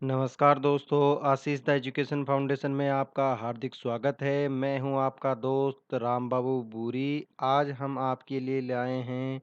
नमस्कार दोस्तों, आशीष the education foundation में आपका हार्दिक स्वागत है। मैं हूं आपका दोस्त राम बाबू बूरी। आज हम आपके लिए लाए हैं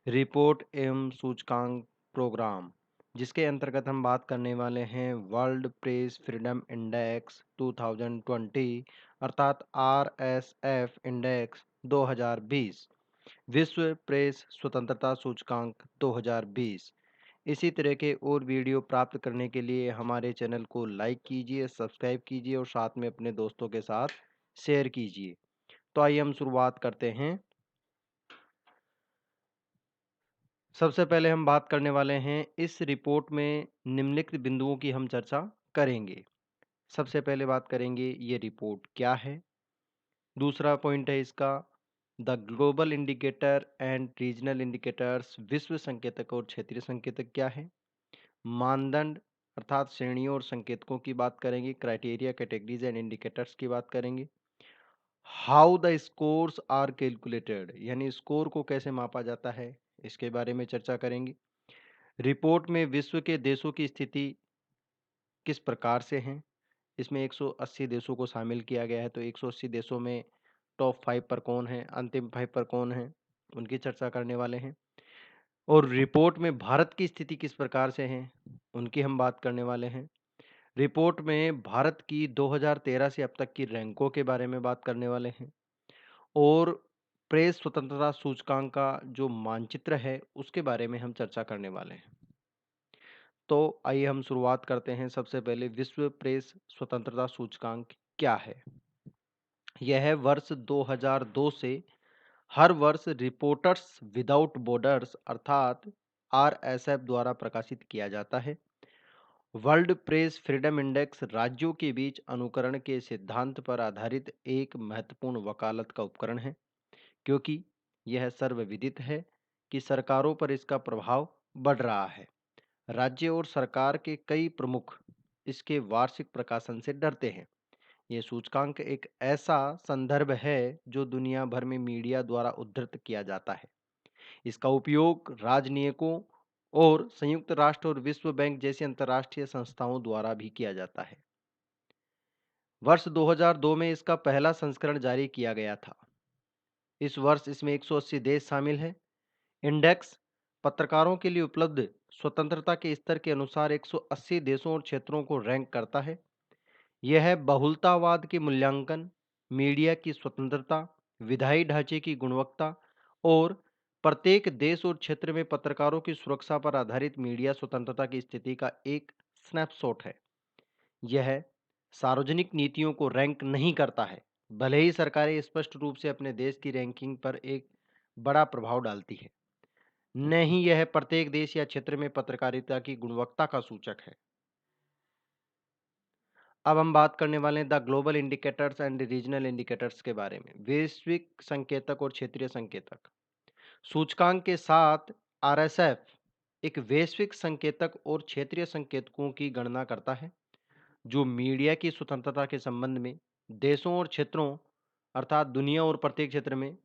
रिपोर्ट एवं सूचकांक प्रोग्राम, जिसके अंतर्गत हम बात करने वाले हैं वर्ल्ड प्रेस फ्रीडम इंडेक्स 2020 अर्थात आरएसएफ इंडेक्स 2020, विश्व प्रेस स्वतंत्रता सूचकांक 2020। इसी तरह के और वीडियो प्राप्त करने के लिए हमारे चैनल को लाइक कीजिए, सब्सक्राइब कीजिए और साथ में अपने दोस्तों के साथ शेयर कीजिए। तो आइए हम शुरुआत करते हैं। सबसे पहले हम बात करने वाले हैं इस रिपोर्ट में निम्नलिखित बिंदुओं की हम चर्चा करेंगे। सबसे पहले बात करेंगे ये रिपोर्ट क्या है। दूसरा पॉइंट है इसका the global indicator and regional indicators, विश्व संकेतक और क्षेत्रीय संकेतक क्या है। मानदंड अर्थात श्रेणियों और संकेतकों की बात करेंगे। क्राइटेरिया, कैटेगरीज एंड इंडिकेटर्स की बात करेंगे। How the scores are calculated, यानी स्कोर को कैसे मापा जाता है, इसके बारे में चर्चा करेंगे। रिपोर्ट में विश्व के देशों की स्थिति किस प्रकार से है। इसमें 180 देशों को शामिल किया गया है, तो 180 देशों में टॉप 5 पर कौन है, अंतिम 5 पर कौन है, उनकी चर्चा करने वाले हैं। और रिपोर्ट में भारत की स्थिति किस प्रकार से है, उनकी हम बात करने वाले हैं। रिपोर्ट में भारत की 2013 से अब तक की रैंकों के बारे में बात करने वाले हैं और प्रेस स्वतंत्रता सूचकांक का जो मानचित्र है उसके बारे में हम चर्चा करने वाले हैं। तो आइए हम शुरुआत करते हैं। सबसे पहले विश्व प्रेस स्वतंत्रता सूचकांक क्या है। यह वर्ष 2002 से हर वर्ष रिपोर्टर्स विदाउट बॉर्डर्स अर्थात आरएसएफ द्वारा प्रकाशित किया जाता है। वर्ल्ड प्रेस फ्रीडम इंडेक्स राज्यों के बीच अनुकरण के सिद्धांत पर आधारित एक महत्वपूर्ण वकालत का उपकरण है, क्योंकि यह सर्वविदित है कि सरकारों पर इसका प्रभाव बढ़ रहा है। राज्य और सरकार के कई प्रमुख इसके वार्षिक प्रकाशन से डरते हैं। यह सूचकांक एक ऐसा संदर्भ है जो दुनिया भर में मीडिया द्वारा उद्धृत किया जाता है। इसका उपयोग राजनयिकों और संयुक्त राष्ट्र और विश्व बैंक जैसी अंतर्राष्ट्रीय संस्थाओं द्वारा भी किया जाता है। वर्ष 2002 में इसका पहला संस्करण जारी किया गया था। इस वर्ष इसमें 180 देश शामिल हैं। इंडेक्स पत्रकारों के लिए उपलब्ध स्वतंत्रता के स्तर के अनुसार 180 देशों और क्षेत्रों को रैंक करता है। यह बहुलतावाद के मूल्यांकन, मीडिया की स्वतंत्रता, विधायी ढांचे की गुणवत्ता और प्रत्येक देश और क्षेत्र में पत्रकारों की सुरक्षा पर आधारित मीडिया स्वतंत्रता की स्थिति का एक स्नैपशॉट है। यह सार्वजनिक नीतियों को रैंक नहीं करता है, भले ही सरकारें स्पष्ट रूप से अपने देश की रैंकिंग पर एक बड़ा प्रभाव डालती है। नहीं, यह प्रत्येक देश या क्षेत्र में पत्रकारिता की गुणवत्ता का सूचक है। अब हम बात करने वाले हैं the global indicators and regional indicators के बारे में। वैश्विक संकेतक और क्षेत्रीय संकेतक सूचकांक के साथ आरएसएफ एक वैश्विक संकेतक और क्षेत्रीय संकेतकों की गणना करता है, जो मीडिया की स्वतंत्रता के संबंध में देशों और क्षेत्रों अर्थात दुनिया और प्रत्येक क्षेत्र में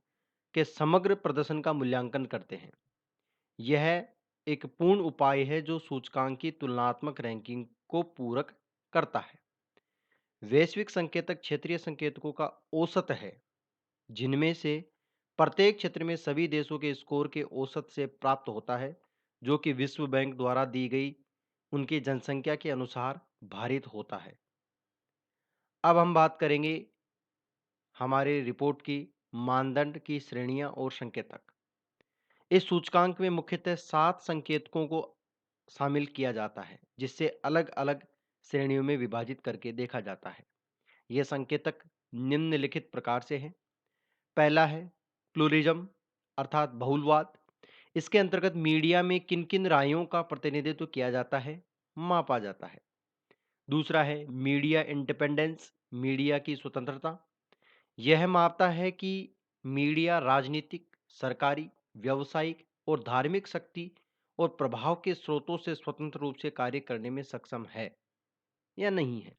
के समग्र प्रदर्शन का मूल्यांकन करते हैं। यह एक पूर्ण उपाय है जो सूचकांक की तुलनात्मक रैंकिंग को पूरक करता है। वैश्विक संकेतक क्षेत्रीय संकेतकों का औसत है, जिनमें से प्रत्येक क्षेत्र में सभी देशों के स्कोर के औसत से प्राप्त होता है, जो कि विश्व बैंक द्वारा दी गई उनकी जनसंख्या के अनुसार भारित होता है। अब हम बात करेंगे हमारे रिपोर्ट की मानदंड की श्रेणियां और संकेतक। इस सूचकांक में मुख्यतः 7 संकेतकों को शामिल किया जाता है, जिससे अलग-अलग श्रेणियों में विभाजित करके देखा जाता है। यह संकेतक निम्नलिखित प्रकार से हैं। पहला है प्लूरिज्म अर्थात बहुलवाद। इसके अंतर्गत मीडिया में किन-किन रायों का प्रतिनिधित्व किया जाता है, मापा जाता है। दूसरा है मीडिया इंडिपेंडेंस, मीडिया की स्वतंत्रता। यह मापता है कि मीडिया राजनीतिक, सरकारी, व्यावसायिक और धार्मिक शक्ति और प्रभाव के स्रोतों से स्वतंत्र रूप से कार्य करने में सक्षम है या नहीं है।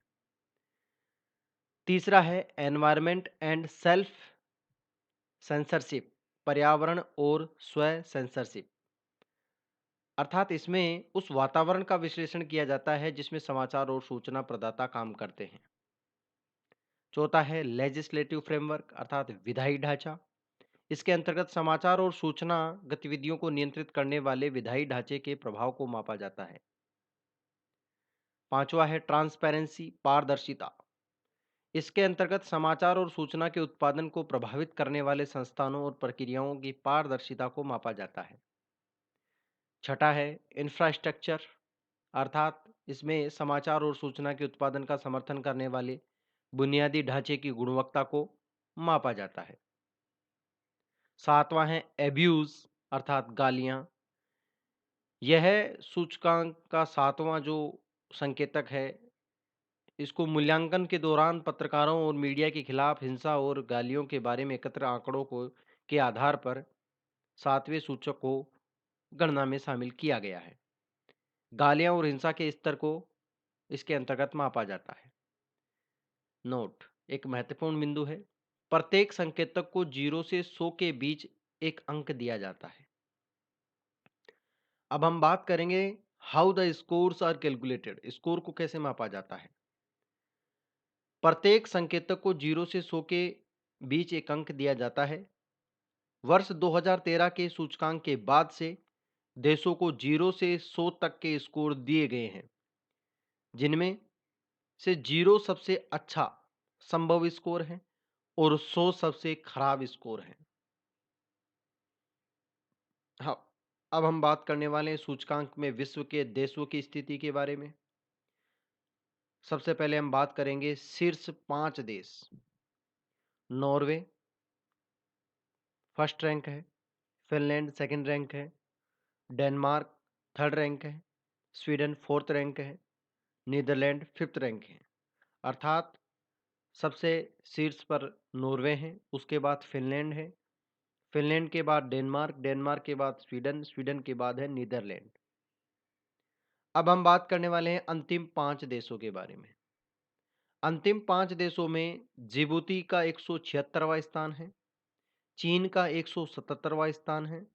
तीसरा है एनवायरनमेंट एंड सेल्फ सेंसरशिप, पर्यावरण और स्व सेंसरशिप। अर्थात इसमें उस वातावरण का विश्लेषण किया जाता है जिसमें समाचार और सूचना प्रदाता काम करते हैं। चौथा है लेजिस्लेटिव फ्रेमवर्क अर्थात विधायी ढांचा। इसके अंतर्गत समाचार और सूचना गतिविधियों को नियंत्रित करने वाले विधायी ढांचे के प्रभाव को मापा जाता है। पांचवा है ट्रांसपेरेंसी पारदर्शिता। इसके अंतर्गत समाचार और सूचना के उत्पादन को प्रभावित करने वाले संस्थानों और प्रक्रियाओं की पारदर्शिता को मापा जाता है। छठा है इंफ्रास्ट्रक्चर अर्थात इसमें समाचार और सूचना के उत्पादन का समर्थन करने वाले बुनियादी ढांचे की गुणवत्ता को मापा जाता है। सातवां है एब्यूज अर्थात गालियां। यह सूचकांक का सातवां जो संकेतक है, इसको मूल्यांकन के दौरान पत्रकारों और मीडिया के खिलाफ हिंसा और गालियों के बारे में एकत्र आंकड़ों को के आधार पर सातवें सूचक को गणना में शामिल किया गया है। गालियां और हिंसा के स्तर को इसके अंतर्गत मापा जाता है। नोट, एक महत्वपूर्ण बिंदु है, प्रत्येक संकेतक को 0 से 100 के बीच एक अंक दिया जाता है। अब हम बात करेंगे how the scores are calculated. Score को कैसे मापा जाता है। प्रत्येक संकेतक को 0 से 100 के बीच एक अंक दिया जाता है। वर्ष 2013 के सूचकांक के बाद से देशों को 0 से 100 तक के स्कोर दिए गए हैं, जिनमें से 0 सबसे अच्छा संभव स्कोर है और 100 सबसे खराब स्कोर है। हाँ, अब हम बात करने वाले हैं सूचकांक में विश्व के देशों की स्थिति के बारे में। सबसे पहले हम बात करेंगे शीर्ष 5 देश। नॉर्वे फर्स्ट रैंक है, फिनलैंड सेकंड रैंक है, डेनमार्क थर्ड रैंक है, स्वीडन फोर्थ रैंक है, नीदरलैंड फिफ्थ रैंक है। अर्थात सबसे शीर्ष पर नॉर्वे है, उसके बाद फिनलैंड है, फिनलैंड के बाद डेनमार्क, डेनमार्क के बाद स्वीडन, स्वीडन के बाद है नीदरलैंड। अब हम बात करने वाले हैं अंतिम 5 देशों के बारे में। अंतिम 5 देशों में जिबूती का 176वां स्थान है, चीन का 177वां स्थान है,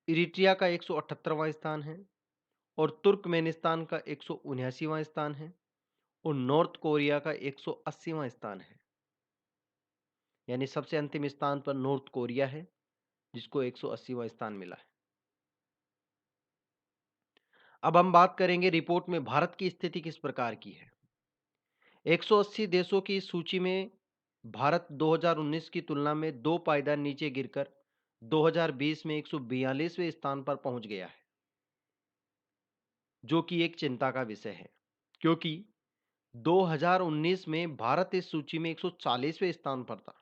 इरिट्रिया का 178वां स्थान है और तुर्कमेनिस्तान का 179वां स्थान है और नॉर्थ कोरिया का 180वां स्थान है। यानी सबसे अंतिम स्थान पर नॉर्थ कोरिया है, जिसको 180वां स्थान मिला है। अब हम बात करेंगे रिपोर्ट में भारत की स्थिति किस प्रकार की है। 180 देशों की सूची में भारत 2019 की तुलना में 2 पायदान नीचे गिरकर 2020 में 142वें स्थान पर पहुंच गया है, जो कि एक चिंता का विषय है, क्योंकि 2019 में भारत इस सूची में 140वें स्थान पर था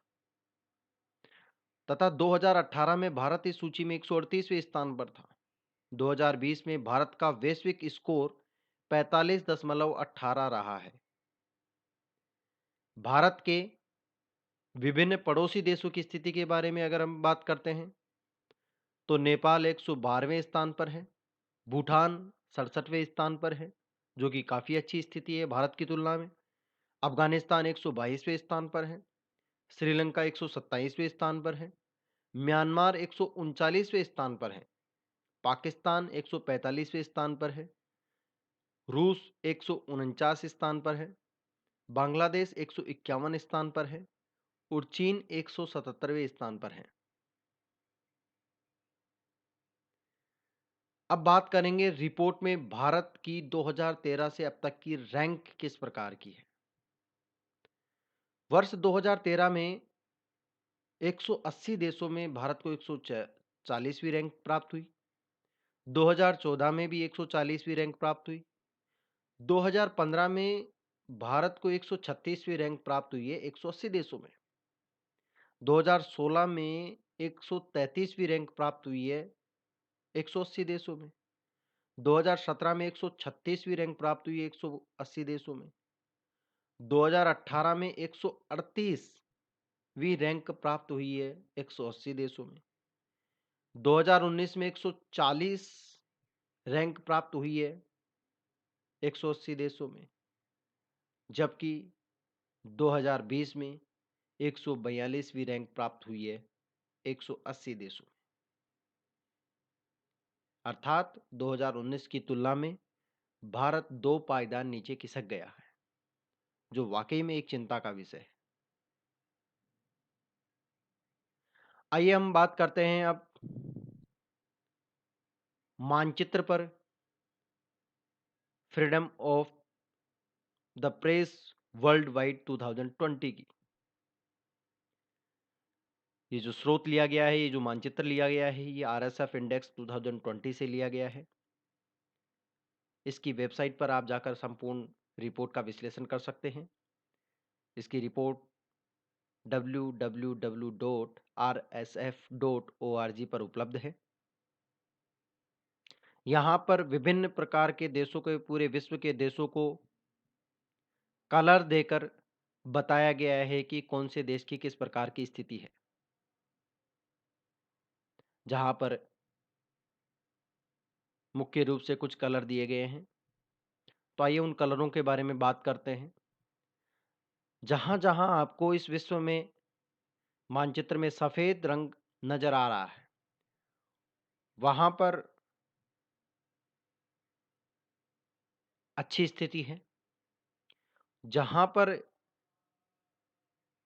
तथा 2018 में भारत इस सूची में 138वें स्थान पर था। 2020 में भारत का वैश्विक स्कोर 45.18 रहा है। भारत के विभिन्न पड़ोसी देशों की स्थिति के बारे में अगर हम बात करते हैं, तो नेपाल 112वें स्थान पर है, भूटान 67वें स्थान पर है, जो कि काफ़ी अच्छी स्थिति है भारत की तुलना में। अफगानिस्तान 122वें स्थान पर है, श्रीलंका 127वें स्थान पर है, म्यांमार 139वें स्थान पर है, पाकिस्तान 145वें स्थान पर है, रूस 149 स्थान पर है, बांग्लादेश 151 स्थान पर है और चीन 177वें स्थान पर है। अब बात करेंगे रिपोर्ट में भारत की 2013 से अब तक की रैंक किस प्रकार की है। वर्ष 2013 में 180 देशों में भारत को 140वीं रैंक प्राप्त हुई। 2014 में भी 140वीं रैंक प्राप्त हुई। 2015 में भारत को 136वीं रैंक प्राप्त हुई है 180 देशों में। 2016 में 133वीं रैंक प्राप्त हुई है 180 देशों में। 2017 में 136वीं रैंक प्राप्त हुई है 180 देशों में। 2018 में 138वीं रैंक प्राप्त हुई है 180 देशों में। 2019 में 140 रैंक प्राप्त हुई है 180 देशों में, जबकि 2020 में 142वीं रैंक प्राप्त हुई है 180 देशों में। अर्थात 2019 की तुलना में भारत 2 पायदान नीचे खिसक गया है, जो वाकई में एक चिंता का विषय है। आइए हम बात करते हैं अब मानचित्र पर freedom of the press world wide 2020 की। ये जो स्रोत लिया गया है, ये जो मानचित्र लिया गया है, ये आरएसएफ इंडेक्स 2020 से लिया गया है। इसकी वेबसाइट पर आप जाकर संपूर्ण रिपोर्ट का विश्लेषण कर सकते हैं। इसकी रिपोर्ट www.rsf.org पर उपलब्ध है। यहाँ पर विभिन्न प्रकार के देशों के, पूरे विश्व के देशों को कलर देकर बताया गया है कि कौन से देश की किस प्रकार की स्थिति है। जहाँ पर मुख्य रूप से कुछ कलर दिए गए हैं। तो आइए उन कलरों के बारे में बात करते हैं। जहाँ-जहाँ आपको इस विश्व में मानचित्र में सफ़ेद रंग नज़र आ रहा है, वहाँ पर अच्छी स्थिति है। जहाँ पर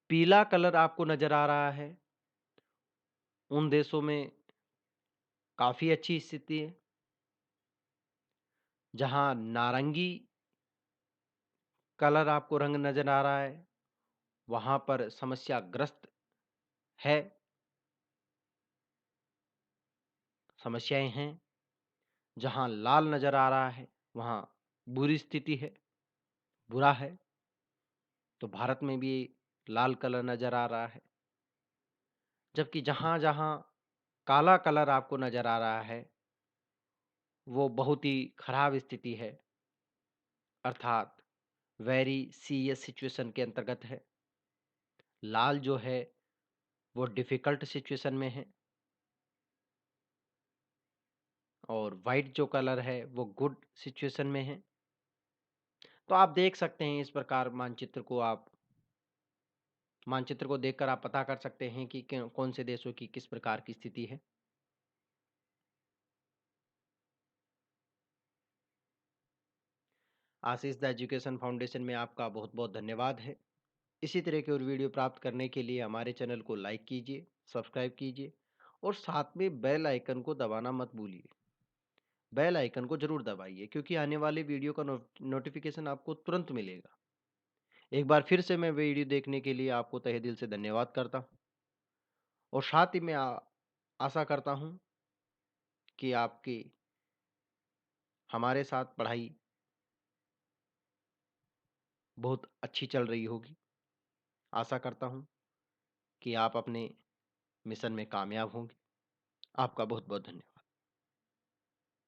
पीला कलर आपको नज़र आ रहा है, उन देशों में काफ़ी अच्छी स्थिति है। जहाँ नारंगी कलर आपको रंग नज़र आ रहा है, वहाँ पर समस्याग्रस्त है, समस्याएँ हैं। जहाँ लाल नज़र आ रहा है, वहाँ बुरी स्थिति है, बुरा है। तो भारत में भी लाल कलर नज़र आ रहा है। जबकि जहाँ-जहाँ काला कलर आपको नज़र आ रहा है, वो बहुत ही खराब स्थिति है, अर्थात वेरी सीरियस सिचुएशन के अंतर्गत है। लाल जो है, वो डिफ़िकल्ट सिचुएशन में है और व्हाइट जो कलर है, वो गुड सिचुएशन में है। तो आप देख सकते हैं इस प्रकार मानचित्र को देखकर आप पता कर सकते हैं कि कौन से देशों की किस प्रकार की स्थिति है। आशीष द एजुकेशन फाउंडेशन में आपका बहुत-बहुत धन्यवाद है। इसी तरह की और वीडियो प्राप्त करने के लिए हमारे चैनल को लाइक कीजिए, सब्सक्राइब कीजिए और साथ में बेल आइकन को दबाना मत भूलिए। बेल आइकन को ज़रूर दबाइए क्योंकि आने वाले वीडियो का नोटिफिकेशन आपको तुरंत मिलेगा। एक बार फिर से मैं वीडियो देखने के लिए आपको तहे दिल से धन्यवाद करता हूँ और साथ ही मैं आशा करता हूँ कि आपकी हमारे साथ पढ़ाई बहुत अच्छी चल रही होगी। आशा करता हूँ कि आप अपने मिशन में कामयाब होंगे। आपका बहुत-बहुत धन्यवाद।